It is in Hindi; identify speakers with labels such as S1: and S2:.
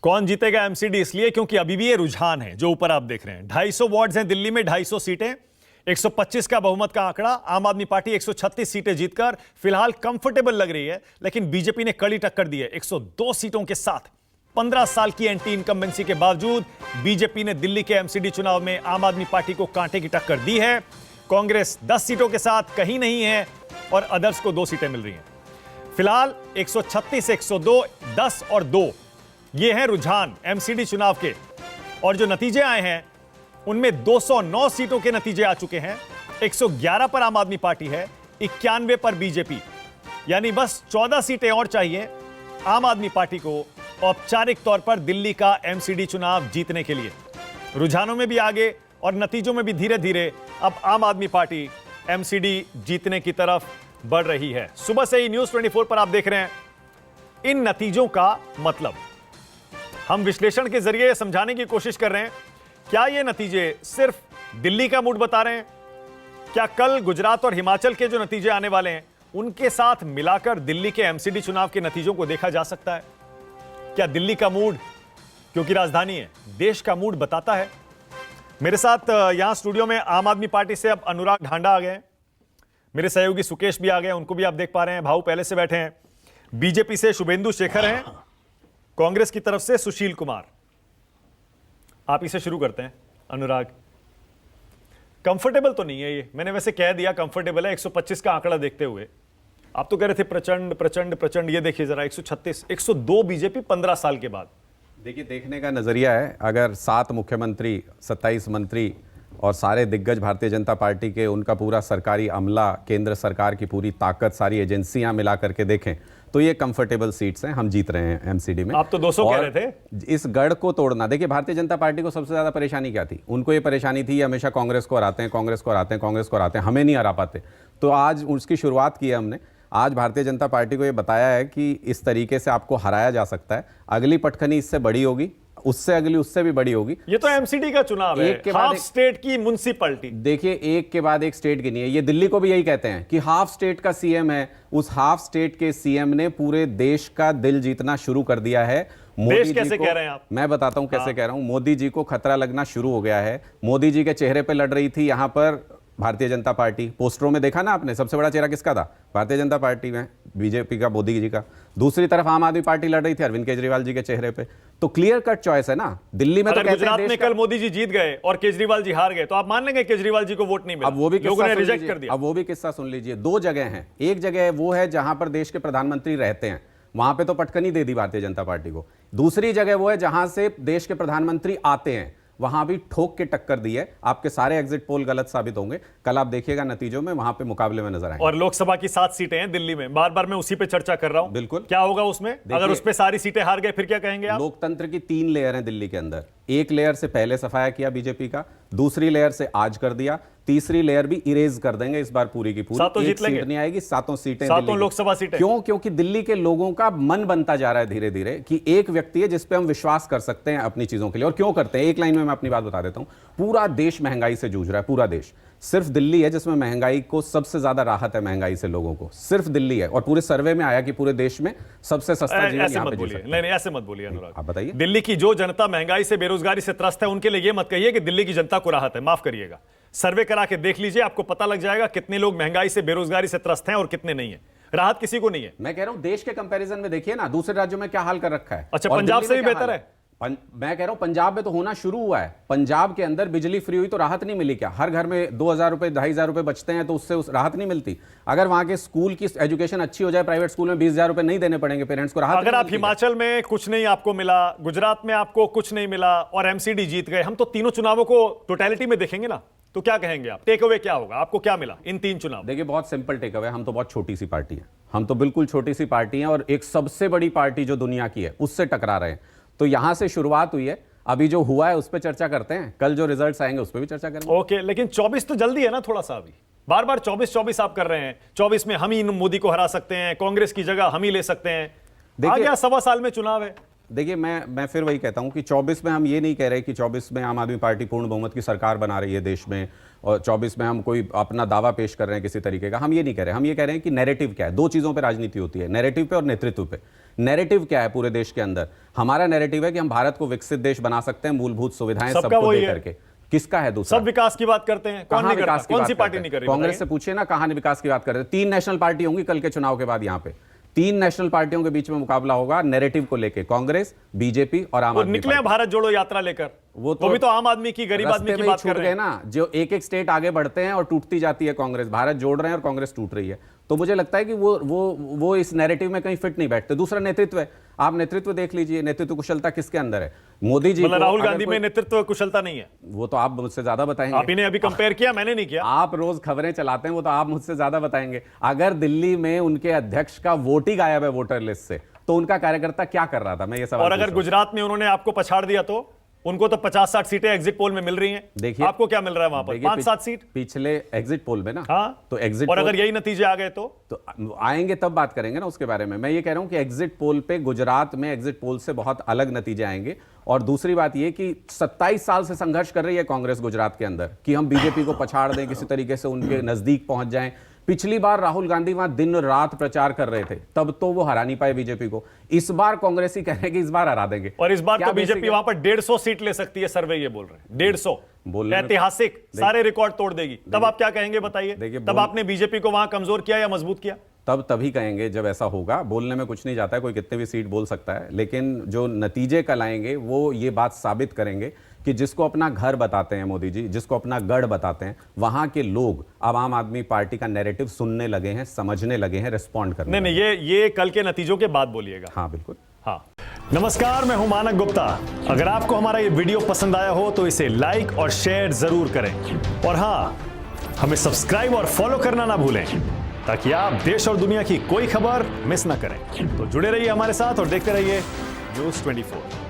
S1: कौन जीतेगा एमसीडी? इसलिए क्योंकि अभी भी ये रुझान है जो ऊपर आप देख रहे हैं। 250 वार्ड्स हैं दिल्ली में, 250 सीटें, 125 का बहुमत का आंकड़ा। आम आदमी पार्टी 136 सीटें जीतकर फिलहाल कंफर्टेबल लग रही है, लेकिन बीजेपी ने कड़ी टक्कर दी है 102 सीटों के साथ। 15 साल की एंटी इनकम्बेंसी के बावजूद बीजेपी ने दिल्ली के एमसीडी चुनाव में आम आदमी पार्टी को कांटे की टक्कर दी है। कांग्रेस 10 सीटों के साथ कहीं नहीं है और अदर्स को 2 सीटें मिल रही हैं। फिलहाल 136, 102, 10 और 2 ये हैं रुझान एमसीडी चुनाव के। और जो नतीजे आए हैं उनमें 209 सीटों के नतीजे आ चुके हैं। 111 पर आम आदमी पार्टी है, 91 पर बीजेपी, यानी बस 14 सीटें और चाहिए आम आदमी पार्टी को औपचारिक तौर पर दिल्ली का एमसीडी चुनाव जीतने के लिए। रुझानों में भी आगे और नतीजों में भी धीरे धीरे अब आम आदमी पार्टी एमसीडी जीतने की तरफ बढ़ रही है। सुबह से ही न्यूज़ 24 पर आप देख रहे हैं इन नतीजों का मतलब। हम विश्लेषण के जरिए समझाने की कोशिश कर रहे हैं, क्या ये नतीजे सिर्फ दिल्ली का मूड बता रहे हैं? क्या कल गुजरात और हिमाचल के जो नतीजे आने वाले हैं उनके साथ मिलाकर दिल्ली के एमसीडी चुनाव के नतीजों को देखा जा सकता है? क्या दिल्ली का मूड, क्योंकि राजधानी है, देश का मूड बताता है? मेरे साथ यहां स्टूडियो में आम आदमी पार्टी से अब अनुराग ढांडा आ गए हैं, मेरे सहयोगी सुकेश भी आ गए, उनको भी आप देख पा रहे हैं, भाऊ पहले से बैठे हैं। बीजेपी से शुभेंदु शेखर हैं, कांग्रेस की तरफ से सुशील कुमार। आप इसे शुरू करते हैं अनुराग। कंफर्टेबल तो नहीं है ये, मैंने वैसे कह दिया कंफर्टेबल है 125 का आंकड़ा देखते हुए। आप तो कह रहे थे प्रचंड प्रचंड प्रचंड, ये देखिए जरा 136, 102 बीजेपी 15 साल के बाद।
S2: देखिए, देखने का नजरिया है। अगर 7 मुख्यमंत्री, 27 मंत्री और सारे दिग्गज भारतीय जनता पार्टी के, उनका पूरा सरकारी अमला, केंद्र सरकार की पूरी ताकत, सारी एजेंसियां मिला करके देखें तो ये कंफर्टेबल सीट्स हैं। हम जीत रहे हैं एमसीडी में।
S1: आप तो 200 कह रहे थे।
S2: इस गढ़ को तोड़ना, देखिए भारतीय जनता पार्टी को सबसे ज्यादा परेशानी क्या थी? उनको ये परेशानी थी हमेशा कांग्रेस को हराते हैं, कांग्रेस को हराते हैं, कांग्रेस को हराते हैं, हमें नहीं हरा पाते। तो आज उसकी शुरुआत की है हमने। आज भारतीय जनता पार्टी को ये बताया है कि इस तरीके से आपको हराया जा सकता है। अगली पटखनी इससे बड़ी होगी, उससे अगली उससे भी बड़ी होगी।
S1: ये तो एमसीडी का चुनाव है, हाफ स्टेट की म्युनिसिपैलिटी।
S2: देखिए, एक के बाद एक स्टेट गिनी है। ये दिल्ली को भी यही कहते हैं कि हाफ स्टेट का सीएम है। उस हाफ स्टेट के सीएम ने पूरे देश का दिल जीतना शुरू कर दिया है।
S1: देश कैसे कह रहे हैं आप?
S2: मैं बताता हूं कैसे कह रहा हूं। मोदी जी को खतरा लगना शुरू हो गया है। मोदी जी के चेहरे पे लड़ रही थी यहां पर भारतीय जनता पार्टी। पोस्टरों में देखा ना आपने, सबसे बड़ा चेहरा किसका था? भारतीय जनता पार्टी में, बीजेपी का, मोदी जी का। दूसरी तरफ आम आदमी पार्टी लड़ रही थी अरविंद केजरीवाल जी के चेहरे पे। तो क्लियर कट चॉइस है ना। दिल्ली में तो
S1: गुजरात में कल मोदी जी जीत गए और केजरीवाल जी हार गए, तो आप मान लेंगे केजरीवाल जी को वोट नहीं मिला?
S2: अब वो भी
S1: लोगों ने रिजेक्ट कर दिया।
S2: अब वो भी किस्सा सुन लीजिए। 2 जगह हैं। एक जगह वो है जहां पर देश के प्रधानमंत्री रहते हैं, वहां पे तो पटकनी दे दी भारतीय जनता पार्टी को। दूसरी जगह वो है जहां से देश के प्रधानमंत्री आते हैं, वहां भी ठोक के टक्कर दी है। आपके सारे एग्जिट पोल गलत साबित होंगे। कल आप देखिएगा नतीजों में, वहां पे मुकाबले में नजर आएंगे।
S1: और लोकसभा की 7 सीटें हैं दिल्ली में, बार बार मैं उसी पे चर्चा कर रहा हूं।
S2: बिल्कुल।
S1: क्या होगा उसमें? अगर उस पे सारी सीटें हार गए फिर क्या कहेंगे आप?
S2: लोकतंत्र की 3 लेयर हैं दिल्ली के अंदर। एक लेयर से पहले सफाया किया बीजेपी का, दूसरी लेयर से आज कर दिया, तीसरी लेयर भी इरेज कर देंगे इस बार पूरी की पूरी।
S1: 7 जीत लेंगे।
S2: सीट नहीं आएगी, 7 सीटें,
S1: 7 लोकसभा सीटें।
S2: क्यों? क्योंकि दिल्ली के लोगों का मन बनता जा रहा है धीरे धीरे कि एक व्यक्ति है जिस पे हम विश्वास कर सकते हैं अपनी चीजों के लिए। और क्यों करते हैं, एक लाइन में मैं अपनी बात बता देता हूं। पूरा देश महंगाई से जूझ रहा है, पूरा देश। सिर्फ दिल्ली है जिसमें महंगाई को सबसे ज्यादा राहत है, महंगाई से लोगों को सिर्फ दिल्ली है। और पूरे सर्वे में आया कि पूरे देश में सबसे सस्ता जीवन यहां पे जी सकते हैं।
S1: नहीं, ऐसे मत बोलिए अनुराग।
S2: आप बताइए।
S1: दिल्ली की जो जनता महंगाई से, बेरोजगारी से त्रस्त है, उनके लिए ये मत कहिए कि दिल्ली की जनता को राहत है। माफ करिएगा, सर्वे करा के देख लीजिए, आपको पता लग जाएगा कितने लोग महंगाई से, बेरोजगारी से त्रस्त हैं और कितने नहीं है। राहत किसी को नहीं है।
S2: मैं कह रहा हूं देश के कंपैरिजन में देखिए ना, दूसरे राज्यों में क्या हाल कर रखा है।
S1: अच्छा, पंजाब से भी बेहतर है?
S2: मैं कह रहा हूं पंजाब में तो होना शुरू हुआ है। पंजाब के अंदर बिजली फ्री हुई तो राहत नहीं मिली क्या? हर घर में 2000 रुपए, 2500 रुपए बचते हैं, तो उससे राहत नहीं मिलती? अगर वहां के स्कूल की एजुकेशन अच्छी हो जाए, प्राइवेट स्कूल में 20,000 रुपए नहीं देने पड़ेंगे पेरेंट्स को, राहत।
S1: अगर आप हिमाचल में कुछ नहीं आपको मिला, गुजरात में आपको कुछ नहीं मिला और एमसीडी जीत गए, हम तो तीनों चुनावों को टोटलिटी में देखेंगे ना, तो क्या कहेंगे आप? टेक अवे क्या होगा? आपको क्या मिला इन 3 चुनाव?
S2: देखिए, बहुत सिंपल टेक अवे। हम तो बहुत छोटी सी पार्टी है, हम तो बिल्कुल छोटी सी पार्टी है और एक सबसे बड़ी पार्टी जो दुनिया की है उससे टकरा रहे हैं। तो यहां से शुरुआत हुई है। अभी जो हुआ है उस पर चर्चा करते हैं, कल जो रिजल्ट्स आएंगे उस पर भी चर्चा करेंगे।
S1: ओके, लेकिन 24 तो जल्दी है ना थोड़ा सा। अभी बार बार 24 आप कर रहे हैं। 24 में हम ही मोदी को हरा सकते हैं, कांग्रेस की जगह हम ही ले सकते हैं। आ गया 1.25 साल में चुनाव है।
S2: देखिए, मैं फिर वही कहता हूं कि 24 में हम ये नहीं कह रहे कि 24 में आम आदमी पार्टी पूर्ण बहुमत की सरकार बना रही है देश में, और 24 में हम कोई अपना दावा पेश कर रहे हैं किसी तरीके का। हम ये नहीं कह रहे। हम ये कह रहे हैं कि नैरेटिव क्या है। 2 चीज़ों पे राजनीति होती है, नैरेटिव पे और नेतृत्व पे। नैरेटिव क्या है पूरे देश के अंदर? हमारा नैरेटिव है कि हम भारत को विकसित देश बना सकते हैं, मूलभूत सुविधाएं
S1: सबका
S2: सबको
S1: वही
S2: दे
S1: है।
S2: करके। किसका है दूसरा?
S1: सब विकास की बात करते हैं, कौन
S2: कहां
S1: नहीं करता?
S2: विकास की
S1: कौन
S2: बात
S1: सी पार्टी
S2: करते
S1: नहीं
S2: हैं?
S1: कर रही?
S2: कांग्रेस
S1: बताइए।
S2: से पूछिए ना, कहां विकास की बात करते हैं? 3 नेशनल पार्टी होंगी कल के चुनाव के बाद। यहां पे 3 नेशनल पार्टियों के बीच में मुकाबला होगा नैरेटिव को लेके, कांग्रेस, बीजेपी और आम
S1: वो
S2: आदमी
S1: निकले हैं भारत जोड़ो यात्रा लेकर,
S2: वो
S1: भी तो आम आदमी की, गरीब आदमी
S2: रास्ते
S1: की
S2: में ही
S1: बात कर
S2: छूट
S1: रहे
S2: गए
S1: हैं।
S2: ना, जो एक एक स्टेट आगे बढ़ते हैं और टूटती जाती है कांग्रेस। भारत जोड़ रहे हैं और कांग्रेस टूट रही है। तो मुझे लगता है कि वो इस नैरेटिव में कहीं फिट नहीं बैठते। दूसरा नेतृत्व है, आप नेतृत्व देख लीजिए, नेतृत्व कुशलता किसके अंदर है? मोदी जी
S1: मतलब
S2: को
S1: राहुल
S2: अगर
S1: गांधी में नेतृत्व कुशलता नहीं है?
S2: वो तो आप मुझसे ज्यादा बताएंगे।
S1: आप इन्हें अभी कंपेयर किया, मैंने नहीं किया।
S2: आप रोज खबरें चलाते हैं, वो तो आप मुझसे ज्यादा बताएंगे। अगर दिल्ली में उनके अध्यक्ष का वोट ही गायब है वोटर लिस्ट से, तो उनका कार्यकर्ता क्या कर रहा था? मैं ये सवाल
S1: और अगर
S2: पूछ रहा हूं।
S1: गुजरात में उन्होंने आपको पछाड़ दिया तो उनको तो 50-60 सीटें एग्जिट पोल में मिल रही हैं।
S2: देखिए,
S1: आपको क्या मिल रहा है वहां पर?
S2: देखिए,
S1: 5-7 सीट।
S2: पिछले एग्जिट पोल में ना,
S1: हाँ,
S2: तो एग्जिट
S1: और
S2: पोल,
S1: अगर यही नतीजे आ गए तो
S2: आएंगे तब बात करेंगे ना उसके बारे में। मैं ये कह रहा हूं कि एग्जिट पोल पे गुजरात में एग्जिट पोल से बहुत अलग नतीजे आएंगे। और दूसरी बात ये कि 27 साल से संघर्ष कर रही है कांग्रेस गुजरात के अंदर कि हम बीजेपी को पछाड़ दें, किसी तरीके से उनके नजदीक पहुंच जाएं। पिछली बार राहुल गांधी वहां दिन रात प्रचार कर रहे थे, तब तो वो हरा नहीं पाए बीजेपी को। इस बार कांग्रेस ही कह रहे हैं कि इस बार हरा देंगे।
S1: और इस बार
S2: क्या
S1: तो बीजेपी
S2: बेसिक है?
S1: वहां पर 150 सीट ले सकती है, सर्वे ये बोल रहे हैं 150।
S2: बोलने में-
S1: ऐतिहासिक, सारे रिकॉर्ड तोड़ देगी। तब आप क्या कहेंगे बताइए?
S2: देखिए,
S1: तब आपने बीजेपी को वहां कमजोर किया या मजबूत किया?
S2: तब तभी कहेंगे जब ऐसा होगा। बोलने में कुछ नहीं जाता है, कोई कितने भी सीट बोल सकता है, लेकिन जो नतीजे कल आएंगे वो ये बात साबित करेंगे कि जिसको अपना घर बताते हैं मोदी जी, जिसको अपना गढ़ बताते हैं, वहां के लोग अब आम आदमी पार्टी का नैरेटिव सुनने लगे हैं, समझने लगे हैं, रिस्पॉन्ड करने
S1: नहीं, ये कल के नतीजों के बाद बोलिएगा।
S2: हाँ बिल्कुल।
S1: हाँ, नमस्कार, मैं हूं मानक गुप्ता। अगर आपको हमारा ये वीडियो पसंद आया हो तो इसे लाइक और शेयर जरूर करें, और हाँ, हमें सब्सक्राइब और फॉलो करना ना भूलें ताकि आप देश और दुनिया की कोई खबर मिस ना करें। तो जुड़े रहिए हमारे साथ और देखते रहिए News 24।